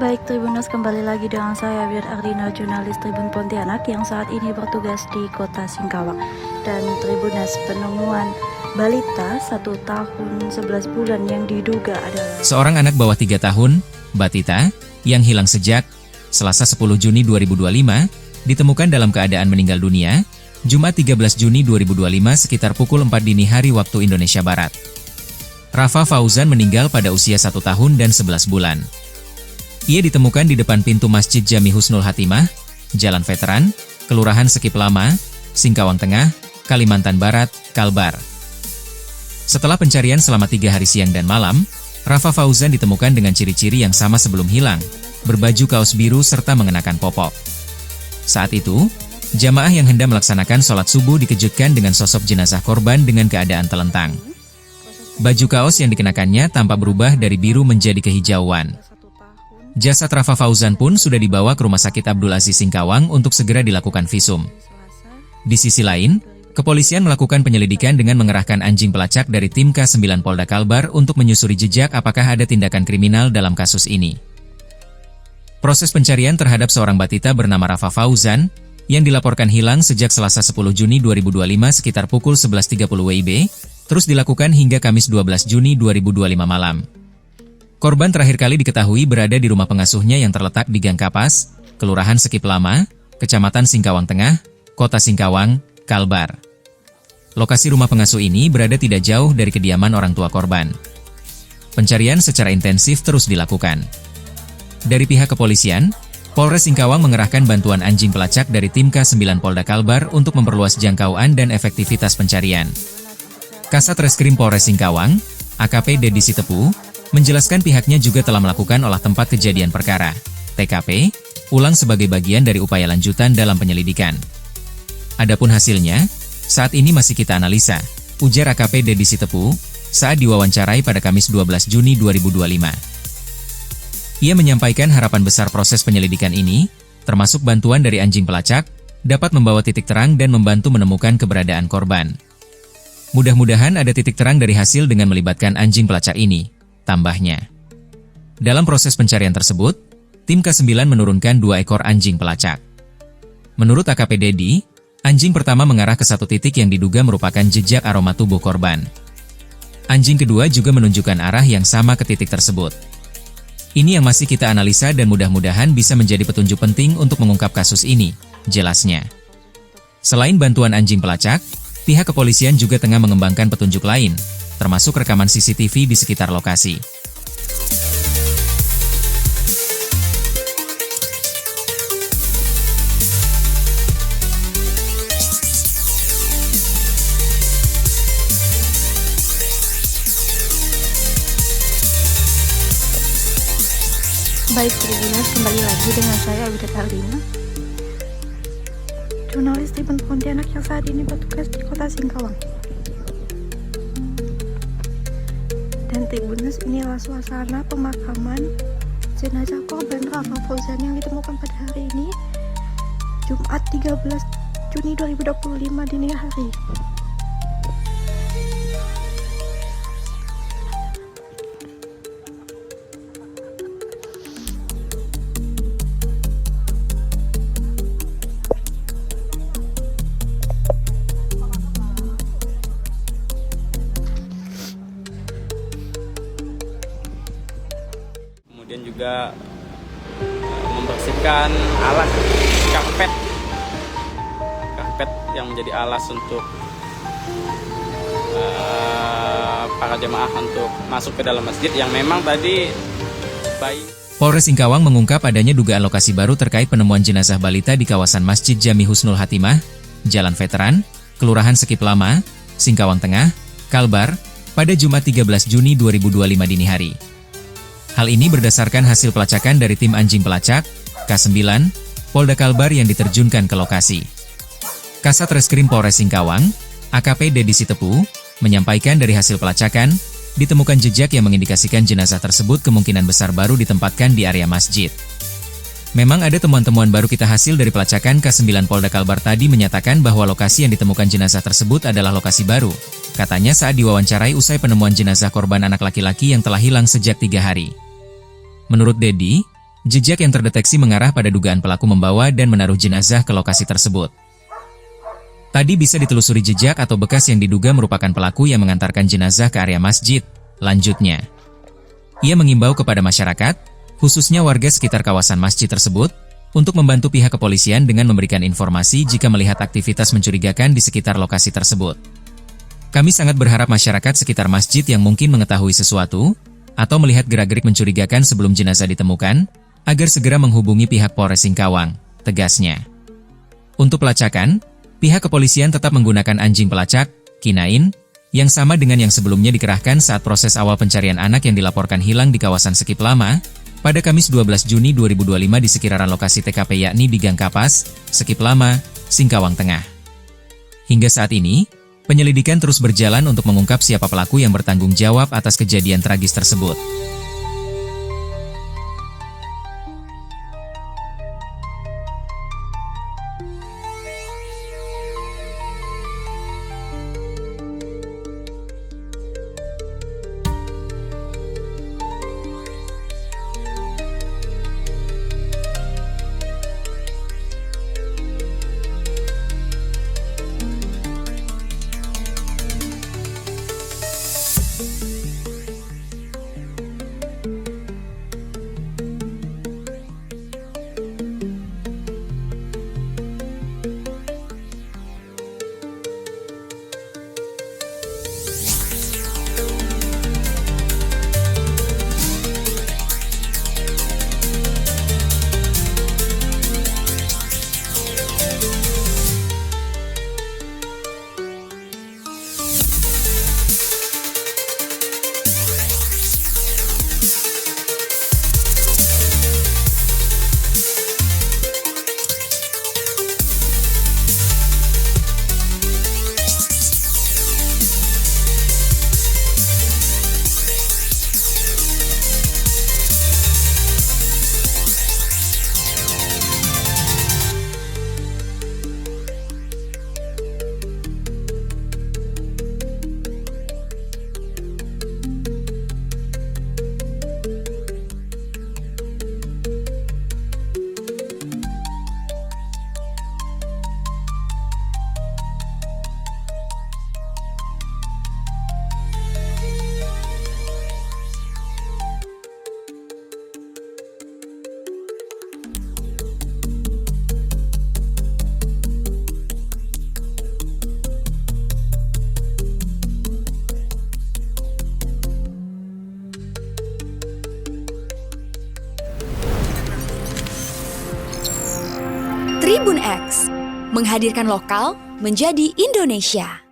Baik Tribuners, kembali lagi dengan saya Biar Ardina, jurnalis Tribun Pontianak yang saat ini bertugas di kota Singkawang. Dan Tribuners, penemuan balita 1 tahun 11 bulan yang diduga adalah seorang anak bawah 3 tahun, Batita, yang hilang sejak Selasa 10 Juni 2025, ditemukan dalam keadaan meninggal dunia, Jumat 13 Juni 2025 sekitar pukul 4 dini hari waktu Indonesia Barat. Rafa Fauzan meninggal pada usia 1 tahun dan 11 bulan. Ia ditemukan di depan pintu Masjid Jami Husnul Hatimah, Jalan Veteran, Kelurahan Sekip Lama, Singkawang Tengah, Kalimantan Barat, Kalbar. Setelah pencarian selama 3 hari siang dan malam, Rafa Fauzan ditemukan dengan ciri-ciri yang sama sebelum hilang, berbaju kaos biru serta mengenakan popok. Saat itu, jamaah yang hendak melaksanakan sholat subuh dikejutkan dengan sosok jenazah korban dengan keadaan telentang. Baju kaos yang dikenakannya tampak berubah dari biru menjadi kehijauan. Jasad Rafa Fauzan pun sudah dibawa ke Rumah Sakit Abdul Aziz Singkawang untuk segera dilakukan visum. Di sisi lain, kepolisian melakukan penyelidikan dengan mengerahkan anjing pelacak dari tim K9 Polda Kalbar untuk menyusuri jejak apakah ada tindakan kriminal dalam kasus ini. Proses pencarian terhadap seorang batita bernama Rafa Fauzan, yang dilaporkan hilang sejak Selasa 10 Juni 2025 sekitar pukul 11.30 WIB, terus dilakukan hingga Kamis 12 Juni 2025 malam. Korban terakhir kali diketahui berada di rumah pengasuhnya yang terletak di Gang Kapas, Kelurahan Sekip Lama, Kecamatan Singkawang Tengah, Kota Singkawang, Kalbar. Lokasi rumah pengasuh ini berada tidak jauh dari kediaman orang tua korban. Pencarian secara intensif terus dilakukan. Dari pihak kepolisian, Polres Singkawang mengerahkan bantuan anjing pelacak dari tim K9 Polda Kalbar untuk memperluas jangkauan dan efektivitas pencarian. Kasat Reskrim Polres Singkawang, AKP Dedi Sitepu, menjelaskan pihaknya juga telah melakukan olah tempat kejadian perkara, TKP, ulang sebagai bagian dari upaya lanjutan dalam penyelidikan. Adapun hasilnya, saat ini masih kita analisa, ujar AKP Dedi Sitepu, saat diwawancarai pada Kamis 12 Juni 2025. Ia menyampaikan harapan besar proses penyelidikan ini, termasuk bantuan dari anjing pelacak, dapat membawa titik terang dan membantu menemukan keberadaan korban. Mudah-mudahan ada titik terang dari hasil dengan melibatkan anjing pelacak ini, tambahnya. Dalam proses pencarian tersebut, tim K9 menurunkan 2 ekor anjing pelacak. Menurut AKP Dedi, anjing pertama mengarah ke satu titik yang diduga merupakan jejak aroma tubuh korban. Anjing kedua juga menunjukkan arah yang sama ke titik tersebut. Ini yang masih kita analisa dan mudah-mudahan bisa menjadi petunjuk penting untuk mengungkap kasus ini, jelasnya. Selain bantuan anjing pelacak, pihak kepolisian juga tengah mengembangkan petunjuk lain, termasuk rekaman CCTV di sekitar lokasi. Baik Tribuners, kembali lagi dengan saya Biar Ardina, jurnalis Tribun Pontianak yang saat ini bertugas di kota Singkawang. Dan Tribuners, inilah suasana pemakaman jenazah korban Rafa Fauzan yang ditemukan pada hari ini, Jumat 13 Juni 2025 dini hari. Kemudian juga membersihkan alas karpet yang menjadi alas untuk para jemaah untuk masuk ke dalam masjid yang memang tadi bayi. Polres Singkawang mengungkap adanya dugaan lokasi baru terkait penemuan jenazah balita di kawasan Masjid Jami Husnul Hatimah, Jalan Veteran, Kelurahan Sekip Lama, Singkawang Tengah, Kalbar, pada Jumat 13 Juni 2025 dini hari. Hal ini berdasarkan hasil pelacakan dari tim anjing pelacak, K9, Polda Kalbar yang diterjunkan ke lokasi. Kasat Reskrim Polres Singkawang, AKP Dedi Sitepu, menyampaikan dari hasil pelacakan, ditemukan jejak yang mengindikasikan jenazah tersebut kemungkinan besar baru ditempatkan di area masjid. Memang ada temuan-temuan baru kita hasil dari pelacakan K9 Polda Kalbar tadi menyatakan bahwa lokasi yang ditemukan jenazah tersebut adalah lokasi baru, katanya saat diwawancarai usai penemuan jenazah korban anak laki-laki yang telah hilang sejak 3 hari. Menurut Dedi, Jejak yang terdeteksi mengarah pada dugaan pelaku membawa dan menaruh jenazah ke lokasi tersebut. Tadi bisa ditelusuri jejak atau bekas yang diduga merupakan pelaku yang mengantarkan jenazah ke area masjid. Lanjutnya, ia mengimbau kepada masyarakat, khususnya warga sekitar kawasan masjid tersebut, untuk membantu pihak kepolisian dengan memberikan informasi jika melihat aktivitas mencurigakan di sekitar lokasi tersebut. Kami sangat berharap masyarakat sekitar masjid yang mungkin mengetahui sesuatu, atau melihat gerak-gerik mencurigakan sebelum jenazah ditemukan, agar segera menghubungi pihak Polres Singkawang, tegasnya. Untuk pelacakan, pihak kepolisian tetap menggunakan anjing pelacak, K9, yang sama dengan yang sebelumnya dikerahkan saat proses awal pencarian anak yang dilaporkan hilang di kawasan Sekip Lama, pada Kamis 12 Juni 2025 di sekitaran lokasi TKP yakni di Gang Kapas, Sekip Lama, Singkawang Tengah. Hingga saat ini, penyelidikan terus berjalan untuk mengungkap siapa pelaku yang bertanggung jawab atas kejadian tragis tersebut. Tribun X, menghadirkan lokal menjadi Indonesia.